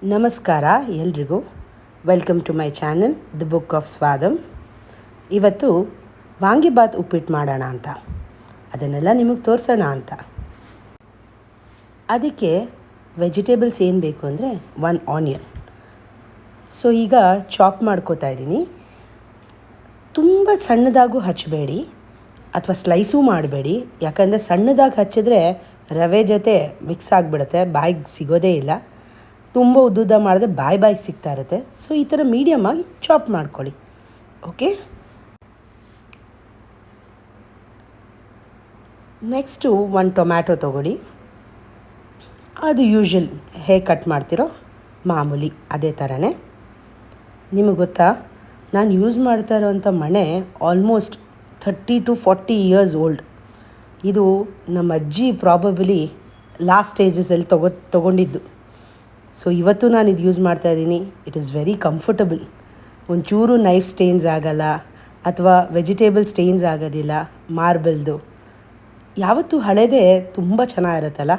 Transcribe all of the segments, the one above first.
ನಮಸ್ಕಾರ ಎಲ್ರಿಗೂ. Welcome to my channel the book of Swadam. ಇವತ್ತು ವಾಂಗಿಬಾತ್ ಉಪ್ಪಿಟ್ಟು ಮಾಡೋಣ ಅಂತ, ಅದನ್ನೆಲ್ಲ ನಿಮಗೆ ತೋರಿಸೋಣ ಅಂತ. ಅದಕ್ಕೆ ವೆಜಿಟೇಬಲ್ಸ್ ಏನು ಬೇಕು ಅಂದರೆ 1 ಆನಿಯನ್. ಸೊ ಈಗ ಚಾಪ್ ಮಾಡ್ಕೋತಾ ಇದ್ದೀನಿ. ತುಂಬ ಸಣ್ಣದಾಗೂ ಹಚ್ಚಬೇಡಿ ಅಥವಾ ಸ್ಲೈಸೂ ಮಾಡಬೇಡಿ, ಯಾಕಂದರೆ ಸಣ್ಣದಾಗಿ ಹಚ್ಚಿದ್ರೆ ರವೆ ಜೊತೆ ಮಿಕ್ಸ್ ಆಗಿಬಿಡುತ್ತೆ, ಬಾಯಿಗೆ ಸಿಗೋದೇ ಇಲ್ಲ. ತುಂಬ ಉದ್ದುದ್ದ ಮಾಡಿದ್ರೆ ಬಾಯಿಗೆ ಸಿಗ್ತಾ ಇರುತ್ತೆ. ಸೊ ಈ ಥರ ಮೀಡಿಯಮಾಗಿ ಚಾಪ್ ಮಾಡ್ಕೊಳ್ಳಿ. ಓಕೆ, ನೆಕ್ಸ್ಟು 1 ಟೊಮ್ಯಾಟೊ ತೊಗೊಳ್ಳಿ. ಅದು ಯೂಶ್ವಲ್ ಹೇಗೆ ಕಟ್ ಮಾಡ್ತಿರೋ ಮಾಮೂಲಿ ಅದೇ ಥರನೇ. ನಿಮಗೆ ಗೊತ್ತಾ, ನಾನು ಯೂಸ್ ಮಾಡ್ತಾ ಇರೋವಂಥ ಮಣೆ ಆಲ್ಮೋಸ್ಟ್ 30 to 40 ಇಯರ್ಸ್ ಓಲ್ಡ್. ಇದು ನಮ್ಮ ಅಜ್ಜಿ ಪ್ರಾಬಬಲಿ ಲಾಸ್ಟ್ ಸ್ಟೇಜಸಲ್ಲಿ ತೊಗೊಂಡಿದ್ದು. ಸೊ ಇವತ್ತು ನಾನು ಇದು ಯೂಸ್ ಮಾಡ್ತಾಯಿದ್ದೀನಿ. It is very comfortable. ಒಂಚೂರು ನೈಫ್ ಸ್ಟೇನ್ಸ್ ಆಗಲ್ಲ ಅಥವಾ ವೆಜಿಟೇಬಲ್ ಸ್ಟೇನ್ಸ್ ಆಗೋದಿಲ್ಲ. ಮಾರ್ಬಲ್ದು ಯಾವತ್ತೂ ಹಳೇದೇ ತುಂಬ ಚೆನ್ನಾಗಿರುತ್ತಲ್ಲ.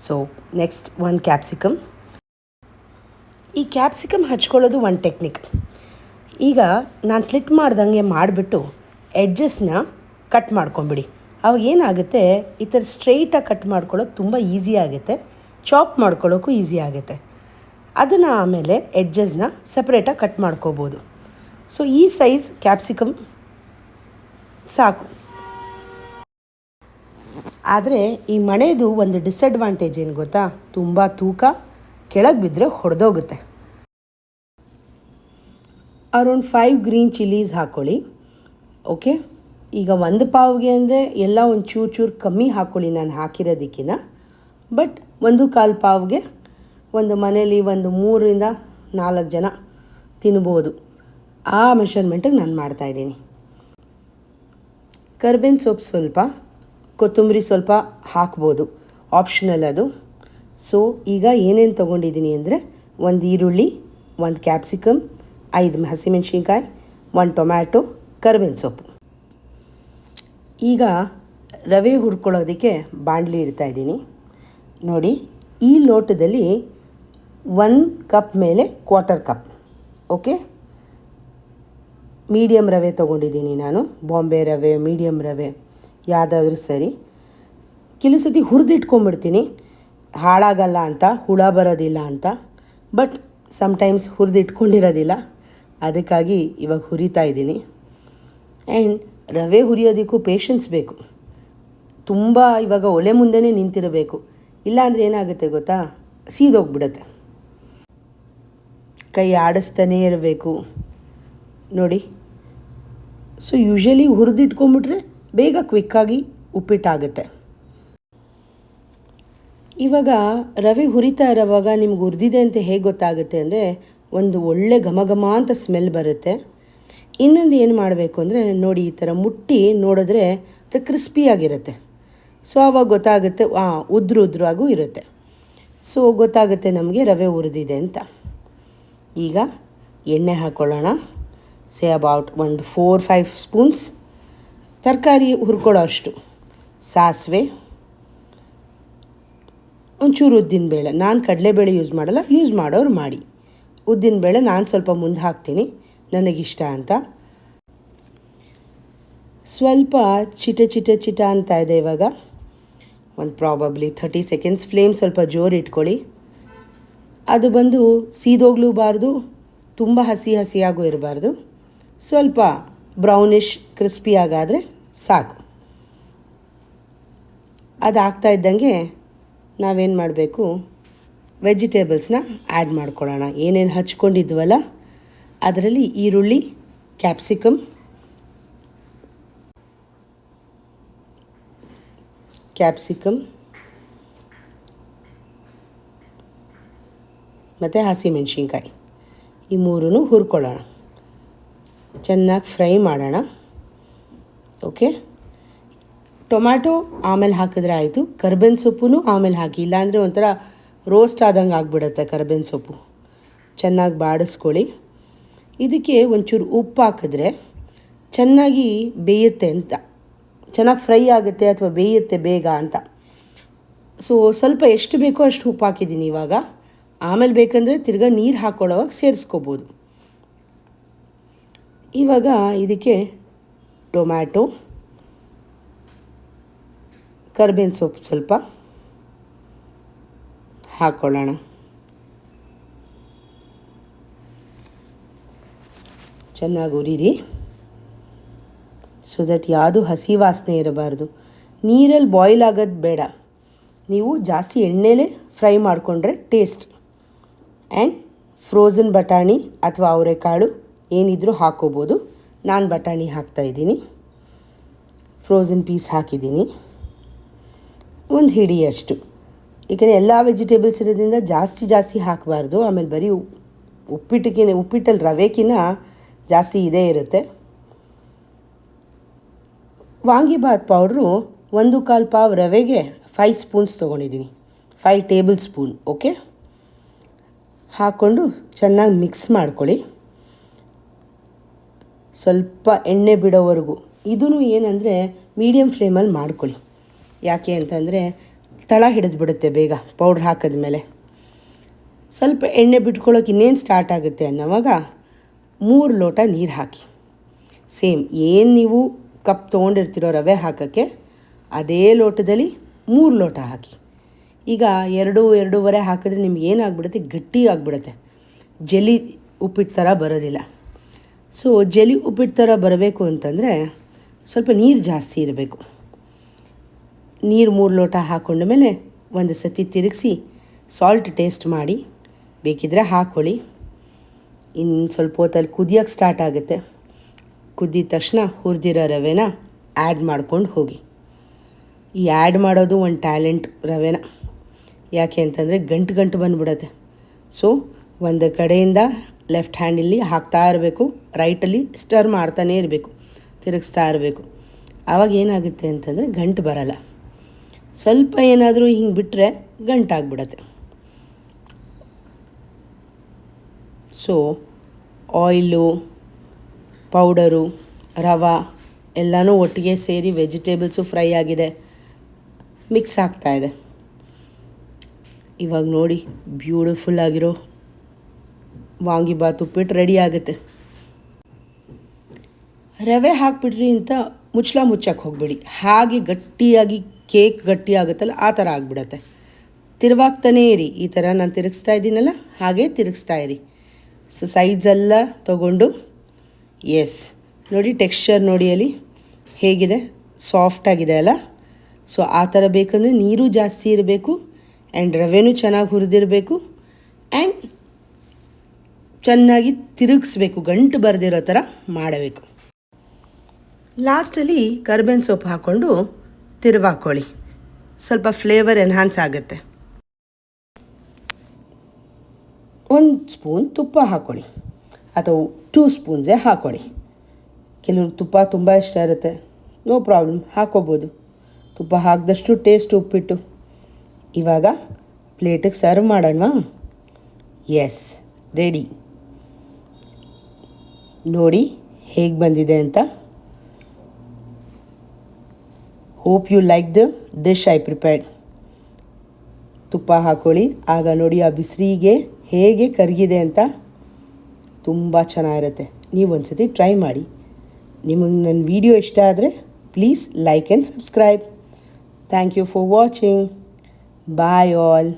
So next 1 capsicum. ಈ ಕ್ಯಾಪ್ಸಿಕಮ್ ಹಚ್ಕೊಳ್ಳೋದು ಒಂದು ಟೆಕ್ನಿಕ್. ಈಗ ನಾನು ಸ್ಲಿಟ್ ಮಾಡ್ದಂಗೆ ಮಾಡಿಬಿಟ್ಟು ಎಡ್ಜಸ್ನ ಕಟ್ ಮಾಡ್ಕೊಂಬಿಡಿ. ಅವಾಗ ಏನಾಗುತ್ತೆ, ಈ ಥರ ಸ್ಟ್ರೈಟಾಗಿ ಕಟ್ ಮಾಡ್ಕೊಳ್ಳೋದು ತುಂಬ ಈಸಿ ಆಗುತ್ತೆ, ಚಾಪ್ ಮಾಡ್ಕೊಳ್ಳೋಕ್ಕೂ ಈಸಿ ಆಗುತ್ತೆ. ಅದನ್ನು ಆಮೇಲೆ ಎಡ್ಜಸ್ನ ಸಪ್ರೇಟಾಗಿ ಕಟ್ ಮಾಡ್ಕೋಬೋದು. ಸೊ ಈ ಸೈಜ್ ಕ್ಯಾಪ್ಸಿಕಮ್ ಸಾಕು. ಆದರೆ ಈ ಮಣೆದು ಒಂದು ಡಿಸಡ್ವಾಂಟೇಜ್ ಏನು ಗೊತ್ತಾ, ತುಂಬ ತೂಕ, ಕೆಳಗೆ ಬಿದ್ದರೆ ಹೊಡೆದೋಗುತ್ತೆ. ಅರೌಂಡ್ 5 ಗ್ರೀನ್ ಚಿಲ್ಲೀಸ್ ಹಾಕ್ಕೊಳ್ಳಿ. ಓಕೆ, ಈಗ 1 ಪಾವ್ಗೆ ಅಂದರೆ ಎಲ್ಲ ಒಂದು ಚೂರು ಕಮ್ಮಿ ಹಾಕ್ಕೊಳ್ಳಿ ನಾನು ಹಾಕಿರೋದಕ್ಕಿಂತ. ಬಟ್ 1/4 ಪಾವ್ಗೆ ಒಂದು ಮನೇಲಿ ಒಂದು 3 to 4 ಜನ ತಿನ್ಬೋದು. ಆ ಮೆಷರ್ಮೆಂಟಿಗೆ ನಾನು ಮಾಡ್ತಾಯಿದ್ದೀನಿ. ಕರ್ಬೇವಿನ ಸೊಪ್ಪು ಸ್ವಲ್ಪ, ಕೊತ್ತಂಬರಿ ಸ್ವಲ್ಪ ಹಾಕ್ಬೋದು, ಆಪ್ಷನಲ್ ಅದು. ಸೊ ಈಗ ಏನೇನು ತೊಗೊಂಡಿದ್ದೀನಿ ಅಂದರೆ 1 ಈರುಳ್ಳಿ, 1 ಕ್ಯಾಪ್ಸಿಕಮ್, 5 ಹಸಿಮೆಣ್ಸಿನ್ಕಾಯಿ, 1 ಟೊಮ್ಯಾಟೊ, ಕರ್ಬೇವಿನ ಸೊಪ್ಪು. ಈಗ ರವೆ ಹುರ್ಕೊಳ್ಳೋದಕ್ಕೆ ಬಾಣಲಿ ಇಡ್ತಾಯಿದ್ದೀನಿ. ನೋಡಿ, ಈ ಲೋಟದಲ್ಲಿ 1 ಕಪ್ ಮೇಲೆ 1/4 ಕಪ್. ಓಕೆ, ಮೀಡಿಯಮ್ ರವೆ ತೊಗೊಂಡಿದ್ದೀನಿ ನಾನು. ಬಾಂಬೆ ರವೆ, ಮೀಡಿಯಮ್ ರವೆ ಯಾವುದಾದ್ರೂ ಸರಿ. ಕೆಲವು ಸತಿ ಹುರಿದಿಟ್ಕೊಂಡ್ಬಿಡ್ತೀನಿ, ಹಾಳಾಗಲ್ಲ ಅಂತ, ಹುಳ ಬರೋದಿಲ್ಲ ಅಂತ. ಬಟ್ ಸಮ್ಟೈಮ್ಸ್ ಹುರಿದಿಟ್ಕೊಂಡಿರೋದಿಲ್ಲ, ಅದಕ್ಕಾಗಿ ಇವಾಗ ಹುರಿತಾ ಇದ್ದೀನಿ. ಆ್ಯಂಡ್ ರವೆ ಹುರಿಯೋದಕ್ಕೂ ಪೇಷನ್ಸ್ ಬೇಕು. ತುಂಬ ಇವಾಗ ಒಲೆ ಮುಂದೆನೇ ನಿಂತಿರಬೇಕು, ಇಲ್ಲಾಂದರೆ ಏನಾಗುತ್ತೆ ಗೊತ್ತಾ, ಸೀದೋಗ್ಬಿಡುತ್ತೆ. ಕೈ ಆಡಿಸ್ತಾನೇ ಇರಬೇಕು ನೋಡಿ. ಸೊ ಯೂಶ್ವಲಿ ಹುರಿದಿಟ್ಕೊಂಬಿಟ್ರೆ ಬೇಗ ಕ್ವಿಕ್ಕಾಗಿ ಉಪ್ಪಿಟ್ಟಾಗುತ್ತೆ. ಇವಾಗ ರವೆ ಹುರಿತಾ ಇರೋವಾಗ ನಿಮ್ಗೆ ಹುರಿದಿದೆ ಅಂತ ಹೇಗೆ ಗೊತ್ತಾಗುತ್ತೆ ಅಂದರೆ, ಒಂದು ಒಳ್ಳೆ ಘಮ ಅಂತ ಸ್ಮೆಲ್ ಬರುತ್ತೆ. ಇನ್ನೊಂದು ಏನು ಮಾಡಬೇಕು ಅಂದರೆ, ನೋಡಿ ಈ ಥರ ಮುಟ್ಟಿ ನೋಡಿದ್ರೆ ಅದು ಕ್ರಿಸ್ಪಿಯಾಗಿರುತ್ತೆ. ಸೊ ಆವಾಗ ಗೊತ್ತಾಗುತ್ತೆ, ಉದ್ರಾಗೂ ಇರುತ್ತೆ. ಸೊ ಗೊತ್ತಾಗುತ್ತೆ ನಮಗೆ ರವೆ ಹುರಿದಿದೆ ಅಂತ. ಈಗ ಎಣ್ಣೆ ಹಾಕ್ಕೊಳ್ಳೋಣ. ಅಬೌಟ್ ಒಂದು 4-5 ಸ್ಪೂನ್ಸ್. ತರಕಾರಿ ಹುರ್ಕೊಳ್ಳೋ ಅಷ್ಟು. ಸಾಸಿವೆ, ಒಂಚೂರು ಉದ್ದಿನಬೇಳೆ. ನಾನು ಕಡಲೆಬೇಳೆ ಯೂಸ್ ಮಾಡಲ್ಲ, ಯೂಸ್ ಮಾಡೋರು ಮಾಡಿ. ಉದ್ದಿನಬೇಳೆ ನಾನು ಸ್ವಲ್ಪ ಮುಂದೆ ಹಾಕ್ತೀನಿ, ನನಗಿಷ್ಟ ಅಂತ. ಸ್ವಲ್ಪ ಚಿಟ ಅಂತ ಇದೆ ಇವಾಗ. ಒಂದು ಪ್ರಾಬಬ್ಲಿ 30 ಸೆಕೆಂಡ್ಸ್. ಫ್ಲೇಮ್ ಸ್ವಲ್ಪ ಜೋರು ಇಟ್ಕೊಳ್ಳಿ. ಅದು ಬಂದು ಸೀದೋಗ್ಲೂಬಾರ್ದು, ತುಂಬ ಹಸಿಯಾಗೂ ಇರಬಾರ್ದು. ಸ್ವಲ್ಪ ಬ್ರೌನಿಷ್ ಕ್ರಿಸ್ಪಿಯಾಗಾದರೆ ಸಾಕು. ಅದು ಆಗ್ತಾ ಇದ್ದಂಗೆ ನಾವೇನು ಮಾಡಬೇಕು, ವೆಜಿಟೇಬಲ್ಸ್ನ ಆ್ಯಡ್ ಮಾಡ್ಕೊಳ್ಳೋಣ. ಏನೇನು ಹಚ್ಕೊಂಡಿದ್ವಲ್ಲ ಅದರಲ್ಲಿ ಈರುಳ್ಳಿ, ಕ್ಯಾಪ್ಸಿಕಮ್ ಮತ್ತು ಹಸಿಮೆಣ್ಸಿನ್ಕಾಯಿ, ಈ 3 ಹುರ್ಕೊಳ್ಳೋಣ. ಚೆನ್ನಾಗಿ ಫ್ರೈ ಮಾಡೋಣ. ಓಕೆ, ಟೊಮ್ಯಾಟೊ ಆಮೇಲೆ ಹಾಕಿದ್ರೆ ಆಯಿತು. ಕರ್ಬೇವಿನ ಸೊಪ್ಪು ಆಮೇಲೆ ಹಾಕಿ, ಇಲ್ಲಾಂದರೆ ಒಂಥರ ರೋಸ್ಟ್ ಆದಂಗೆ ಆಗಿಬಿಡುತ್ತೆ ಕರ್ಬೇವಿನ ಸೊಪ್ಪು. ಚೆನ್ನಾಗಿ ಬಾಡಿಸ್ಕೊಳ್ಳಿ. ಇದಕ್ಕೆ ಒಂಚೂರು ಉಪ್ಪು ಹಾಕಿದ್ರೆ ಚೆನ್ನಾಗಿ ಬೇಯುತ್ತೆ ಅಂತ, ಚೆನ್ನಾಗಿ ಫ್ರೈ ಆಗುತ್ತೆ ಅಥವಾ ಬೇಯುತ್ತೆ ಬೇಗ ಅಂತ. ಸೊ ಸ್ವಲ್ಪ ಎಷ್ಟು ಬೇಕೋ ಅಷ್ಟು ಉಪ್ಪು ಹಾಕಿದ್ದೀನಿ ಇವಾಗ. ಆಮೇಲೆ ಬೇಕಂದರೆ ತಿರ್ಗಾ ನೀರು ಹಾಕ್ಕೊಳ್ಳೋವಾಗ ಸೇರಿಸ್ಕೋಬೋದು. ಇವಾಗ ಇದಕ್ಕೆ ಟೊಮ್ಯಾಟೊ, ಕರಿಬೇವಿನ ಸೊಪ್ಪು ಸ್ವಲ್ಪ ಹಾಕ್ಕೊಳ್ಳೋಣ. ಚೆನ್ನಾಗಿ ಉರಿರಿ, ಸೊ ದಟ್ ಯಾವುದು ಹಸಿ ವಾಸನೆ ಇರಬಾರ್ದು. ನೀರಲ್ಲಿ ಬಾಯ್ಲ್ ಆಗೋದು ಬೇಡ, ನೀವು ಜಾಸ್ತಿ ಎಣ್ಣೆಲೇ ಫ್ರೈ ಮಾಡಿಕೊಂಡ್ರೆ ಟೇಸ್ಟ್. ಆ್ಯಂಡ್ ಫ್ರೋಝನ್ ಬಟಾಣಿ ಅಥವಾ ಅವರೆಕಾಳು ಏನಿದ್ರೂ ಹಾಕ್ಕೋಬೋದು. ನಾನು ಬಟಾಣಿ ಹಾಕ್ತಾಯಿದ್ದೀನಿ, ಫ್ರೋಝನ್ ಪೀಸ್ ಹಾಕಿದ್ದೀನಿ, ಒಂದು ಹಿಡಿಯಷ್ಟು. ಏಕೆಂದರೆ ಎಲ್ಲ ವೆಜಿಟೇಬಲ್ಸ್ ಇರೋದ್ರಿಂದ ಜಾಸ್ತಿ ಹಾಕಬಾರ್ದು. ಆಮೇಲೆ ಬರೀ ಉಪ್ಪಿಟ್ಟಲ್ಲಿ ರವೆಕಿನ್ನ ಜಾಸ್ತಿ ಇದೇ ಇರುತ್ತೆ. ವಾಂಗಿಭಾತ್ ಪೌಡ್ರು 1/4 ಪಾವ್ ರವೆಗೆ 5 ಸ್ಪೂನ್ಸ್ ತೊಗೊಂಡಿದ್ದೀನಿ, 5 ಟೇಬಲ್ ಸ್ಪೂನ್. ಓಕೆ, ಹಾಕ್ಕೊಂಡು ಚೆನ್ನಾಗಿ ಮಿಕ್ಸ್ ಮಾಡ್ಕೊಳ್ಳಿ, ಸ್ವಲ್ಪ ಎಣ್ಣೆ ಬಿಡೋವರೆಗೂ. ಇದೂ ಏನಂದರೆ ಮೀಡಿಯಮ್ ಫ್ಲೇಮಲ್ಲಿ ಮಾಡ್ಕೊಳ್ಳಿ. ಯಾಕೆ ಅಂತಂದರೆ ತಳ ಹಿಡಿದ್ಬಿಡುತ್ತೆ ಬೇಗ ಪೌಡ್ರ್ ಹಾಕಿದ್ಮೇಲೆ. ಸ್ವಲ್ಪ ಎಣ್ಣೆ ಬಿಟ್ಕೊಳ್ಳೋಕೆ ಇನ್ನೇನು ಸ್ಟಾರ್ಟ್ ಆಗುತ್ತೆ ಅನ್ನೋವಾಗ 3 ಲೋಟ ನೀರು ಹಾಕಿ. ಸೇಮ್ ಏನು ನೀವು ಕಪ್ ತೊಗೊಂಡಿರ್ತೀರೋ ರವೆ ಹಾಕೋಕ್ಕೆ ಅದೇ ಲೋಟದಲ್ಲಿ 3 ಲೋಟ ಹಾಕಿ. ಈಗ 2-2.5 ಹಾಕಿದ್ರೆ ನಿಮ್ಗೆ ಏನಾಗ್ಬಿಡುತ್ತೆ, ಗಟ್ಟಿ ಆಗಿಬಿಡುತ್ತೆ, ಜೆಲಿ ಉಪ್ಪಿಟ್ಟು ಥರ ಬರೋದಿಲ್ಲ. ಸೊ ಜೆಲಿ ಉಪ್ಪಿಟ್ಟು ಥರ ಬರಬೇಕು ಅಂತಂದರೆ ಸ್ವಲ್ಪ ನೀರು ಜಾಸ್ತಿ ಇರಬೇಕು. ನೀರು 3 ಲೋಟ ಹಾಕ್ಕೊಂಡ ಮೇಲೆ ಒಂದು ಸತಿ ತಿರುಗಿಸಿ ಸಾಲ್ಟ್ ಟೇಸ್ಟ್ ಮಾಡಿ, ಬೇಕಿದ್ದರೆ ಹಾಕ್ಕೊಳ್ಳಿ. ಇನ್ನು ಸ್ವಲ್ಪ ಹೊತ್ತಲ್ಲಿ ಕುದಿಯೋಕ್ಕೆ ಸ್ಟಾರ್ಟ್ ಆಗುತ್ತೆ. ಕುದ್ದಿದ ತಕ್ಷಣ ಹುರಿದಿರೋ ರವೆನ ಆ್ಯಡ್ ಮಾಡ್ಕೊಂಡು ಹೋಗಿ. ಈ ಆ್ಯಡ್ ಮಾಡೋದು ಒಂದು ಟ್ಯಾಲೆಂಟ್ ರವೆನ. ಯಾಕೆ ಅಂತಂದರೆ ಗಂಟು ಬಂದುಬಿಡುತ್ತೆ. ಸೊ ಒಂದು ಕಡೆಯಿಂದ ಲೆಫ್ಟ್ ಹ್ಯಾಂಡಲ್ಲಿ ಹಾಕ್ತಾ ಇರಬೇಕು, ರೈಟಲ್ಲಿ ಸ್ಟರ್ ಮಾಡ್ತಾನೇ ಇರಬೇಕು, ತಿರುಗಿಸ್ತಾ ಇರಬೇಕು. ಆವಾಗ ಏನಾಗುತ್ತೆ ಅಂತಂದರೆ ಗಂಟು ಬರಲ್ಲ. ಸ್ವಲ್ಪ ಏನಾದರೂ ಹಿಂಗೆ ಬಿಟ್ಟರೆ ಗಂಟಾಗ್ಬಿಡತ್ತೆ. ಸೊ ಆಯಿಲು, ಪೌಡರು, ರವೆ ಎಲ್ಲನೂ ಒಟ್ಟಿಗೆ ಸೇರಿ ವೆಜಿಟೇಬಲ್ಸು ಫ್ರೈ ಆಗಿದೆ, ಮಿಕ್ಸ್ ಆಗ್ತಾಯಿದೆ. ಇವಾಗ ನೋಡಿ, ಬ್ಯೂಟಿಫುಲ್ ಆಗಿರೋ ವಾಂಗಿಭಾತ್ ಉಪ್ಪಿಟ್ಟು ರೆಡಿ ಆಗುತ್ತೆ. ರವೆ ಹಾಕ್ಬಿಟ್ರಿ ಅಂತ ಮುಚ್ಚಕ್ಕೆ ಹೋಗಬೇಡಿ. ಹಾಗೆ ಗಟ್ಟಿಯಾಗಿ ಕೇಕ್ ಗಟ್ಟಿ ಆಗುತ್ತಲ್ಲ ಆ ಥರ ಆಗಿಬಿಡತ್ತೆ. ತಿರುವಾಗ್ತಾನೇ ಇರಿ. ಈ ಥರ ನಾನು ತಿರುಗಿಸ್ತಾ ಇದ್ದೀನಲ್ಲ ಹಾಗೆ ತಿರುಗಿಸ್ತಾ ಇರಿ. ಸೊ ಸೈಡ್ಸೆಲ್ಲ ತೊಗೊಂಡು, ಎಸ್ ನೋಡಿ ಟೆಕ್ಸ್ಚರ್ ನೋಡಿ ಅಲ್ಲಿ ಹೇಗಿದೆ, ಸಾಫ್ಟಾಗಿದೆ ಅಲ್ಲ. ಸೊ ಆ ಥರ ಬೇಕಂದರೆ ನೀರು ಜಾಸ್ತಿ ಇರಬೇಕು, ಆ್ಯಂಡ್ ರವೆನೂ ಚೆನ್ನಾಗಿ ಹುರಿದಿರಬೇಕು, ಆ್ಯಂಡ್ ಚೆನ್ನಾಗಿ ತಿರುಗಿಸ್ಬೇಕು, ಗಂಟು ಬರೆದಿರೋ ಥರ ಮಾಡಬೇಕು. ಲಾಸ್ಟಲ್ಲಿ ಕರಿಬೇವಿನ ಸೊಪ್ಪು ಹಾಕ್ಕೊಂಡು ತಿರುವಾಕೊಳ್ಳಿ, ಸ್ವಲ್ಪ ಫ್ಲೇವರ್ ಎನ್ಹಾನ್ಸ್ ಆಗುತ್ತೆ. 1 ಸ್ಪೂನ್ ತುಪ್ಪ ಹಾಕ್ಕೊಳ್ಳಿ, ಅಥವಾ 2 ಸ್ಪೂನ್ಸೇ ಹಾಕ್ಕೊಳ್ಳಿ. ಕೆಲವ್ರಿಗೆ ತುಪ್ಪ ತುಂಬ ಇಷ್ಟ ಇರುತ್ತೆ, ನೋ ಪ್ರಾಬ್ಲಮ್, ಹಾಕ್ಕೋಬೋದು. ತುಪ್ಪ ಹಾಕಿದಷ್ಟು ಟೇಸ್ಟ್ ಉಪ್ಪಿಟ್ಟು. ಇವಾಗ ಪ್ಲೇಟಿಗೆ ಸರ್ವ್ ಮಾಡೋಣವಾ? S, ready. ನೋಡಿ ಹೇಗೆ ಬಂದಿದೆ ಅಂತ. Hope you like the dish I prepared. ತುಪ್ಪ ಹಾಕ್ಕೊಳ್ಳಿ, ಆಗ ನೋಡಿ ಆ ಬಿಸಿಲಿಗೆ ಹೇಗೆ ಕರಗಿದೆ ಅಂತ. ತುಂಬ ಚೆನ್ನಾಗಿರುತ್ತೆ. ನೀವು ಒಂದು ಸತಿ ಟ್ರೈ ಮಾಡಿ. ನಿಮಗೆ ನನ್ನ ವಿಡಿಯೋ ಇಷ್ಟ ಆದರೆ please like and subscribe. Thank you for watching. Bye all.